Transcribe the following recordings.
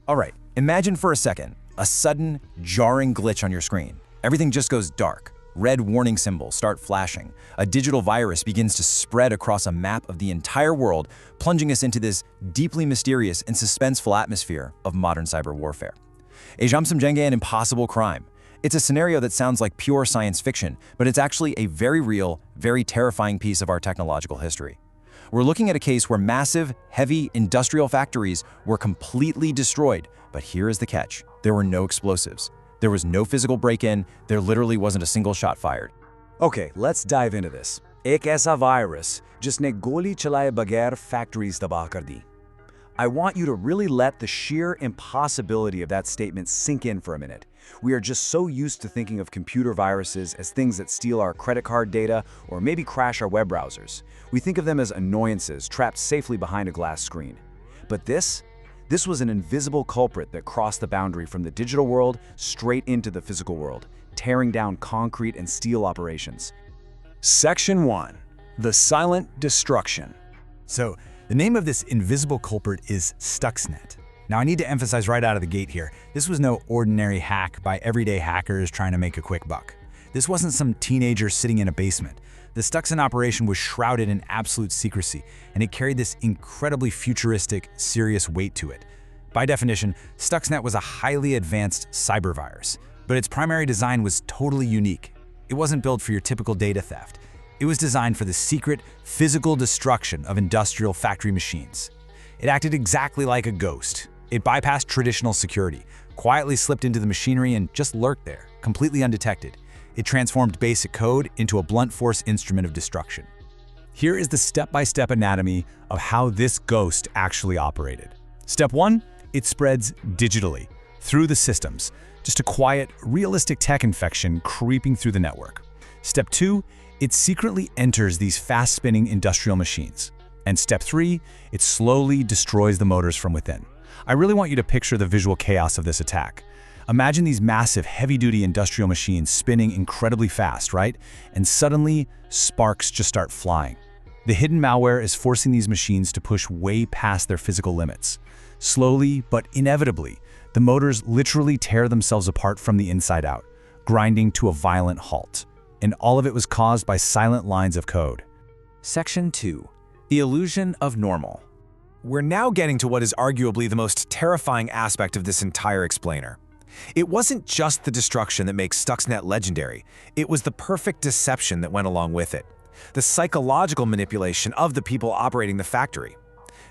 All right, imagine for a second a sudden, jarring glitch on your screen. Everything just goes dark. Red warning symbols start flashing. A digital virus begins to spread across a map of the entire world, plunging us into this deeply mysterious and suspenseful atmosphere of modern cyber warfare. Ejamsamjenge, an impossible crime. It's a scenario that sounds like pure science fiction, but it's actually a very real, very terrifying piece of our technological history. We're looking at a case where massive, heavy industrial factories were completely destroyed, but here is the catch. There were no explosives. There was no physical break-in. There literally wasn't a single shot fired. Okay, let's dive into this. एक ऐसा virus जिसने गोली चलाए बगैर factories तबाह कर दी. I want you to really let the sheer impossibility of that statement sink in for a minute. We are just so used to thinking of computer viruses as things that steal our credit card data or maybe crash our web browsers. We think of them as annoyances trapped safely behind a glass screen. But this was an invisible culprit that crossed the boundary from the digital world straight into the physical world, tearing down concrete and steel operations. Section 1. The Silent Destruction. So, the name of this invisible culprit is Stuxnet. Now, I need to emphasize right out of the gate here, this was no ordinary hack by everyday hackers trying to make a quick buck. This wasn't some teenager sitting in a basement. The Stuxnet operation was shrouded in absolute secrecy, and it carried this incredibly futuristic, serious weight to it. By definition, Stuxnet was a highly advanced cyber virus, but its primary design was totally unique. It wasn't built for your typical data theft. It was designed for the secret, physical destruction of industrial factory machines. It acted exactly like a ghost. It bypassed traditional security, quietly slipped into the machinery and just lurked there, completely undetected. It transformed basic code into a blunt force instrument of destruction. Here is the step-by-step anatomy of how this ghost actually operated. Step 1, it spreads digitally, through the systems, just a quiet, realistic tech infection creeping through the network. Step 2, it secretly enters these fast-spinning industrial machines. And step 3, it slowly destroys the motors from within. I really want you to picture the visual chaos of this attack. Imagine these massive, heavy-duty industrial machines spinning incredibly fast, right? And suddenly, sparks just start flying. The hidden malware is forcing these machines to push way past their physical limits. Slowly, but inevitably, the motors literally tear themselves apart from the inside out, grinding to a violent halt. And all of it was caused by silent lines of code. Section 2. The illusion of normal. We're now getting to what is arguably the most terrifying aspect of this entire explainer. It wasn't just the destruction that makes Stuxnet legendary, it was the perfect deception that went along with it. The psychological manipulation of the people operating the factory.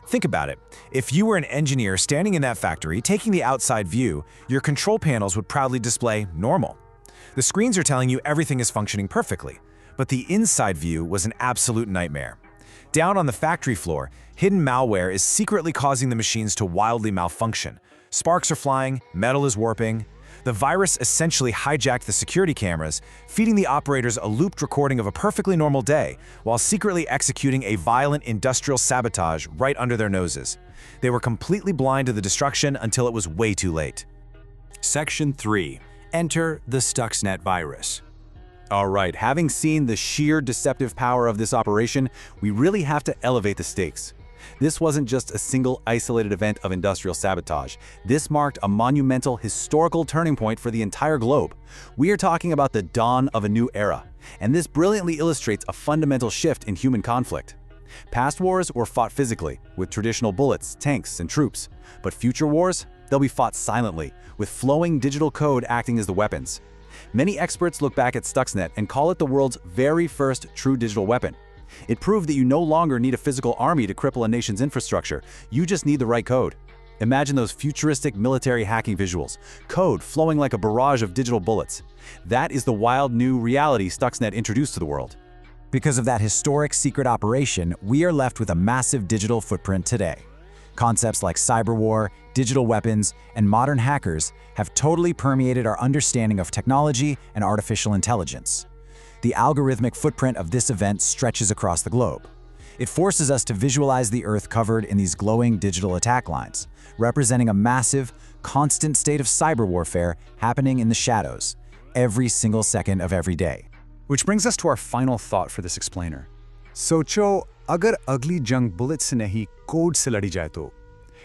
Think about it. If you were an engineer standing in that factory, taking the outside view, your control panels would proudly display normal. The screens are telling you everything is functioning perfectly, but the inside view was an absolute nightmare. Down on the factory floor, hidden malware is secretly causing the machines to wildly malfunction. Sparks are flying, metal is warping. The virus essentially hijacked the security cameras, feeding the operators a looped recording of a perfectly normal day, while secretly executing a violent industrial sabotage right under their noses. They were completely blind to the destruction until it was way too late. Section 3. Enter the Stuxnet virus. All right, having seen the sheer deceptive power of this operation, we really have to elevate the stakes. This wasn't just a single isolated event of industrial sabotage. This marked a monumental historical turning point for the entire globe. We are talking about the dawn of a new era, and this brilliantly illustrates a fundamental shift in human conflict. Past wars were fought physically, with traditional bullets, tanks, and troops. But future wars? They'll be fought silently, with flowing digital code acting as the weapons. Many experts look back at Stuxnet and call it the world's very first true digital weapon. It proved that you no longer need a physical army to cripple a nation's infrastructure. You just need the right code. Imagine those futuristic military hacking visuals, code flowing like a barrage of digital bullets. That is the wild new reality Stuxnet introduced to the world. Because of that historic secret operation, we are left with a massive digital footprint today. Concepts like cyber war, digital weapons, and modern hackers have totally permeated our understanding of technology and artificial intelligence. The algorithmic footprint of this event stretches across the globe. It forces us to visualize the Earth covered in these glowing digital attack lines, representing a massive, constant state of cyber warfare happening in the shadows, every single second of every day. Which brings us to our final thought for this explainer. सोचो अगर अगली जंग bullet से नहीं code से लड़ी जाए तो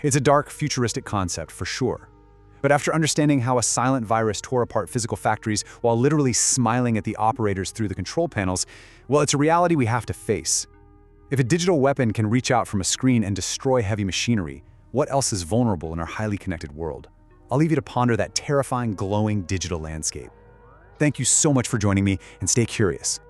It's a dark, futuristic concept, for sure. But after understanding how a silent virus tore apart physical factories while literally smiling at the operators through the control panels, well, it's a reality we have to face. If a digital weapon can reach out from a screen and destroy heavy machinery, what else is vulnerable in our highly connected world? I'll leave you to ponder that terrifying, glowing digital landscape. Thank you so much for joining me, and stay curious.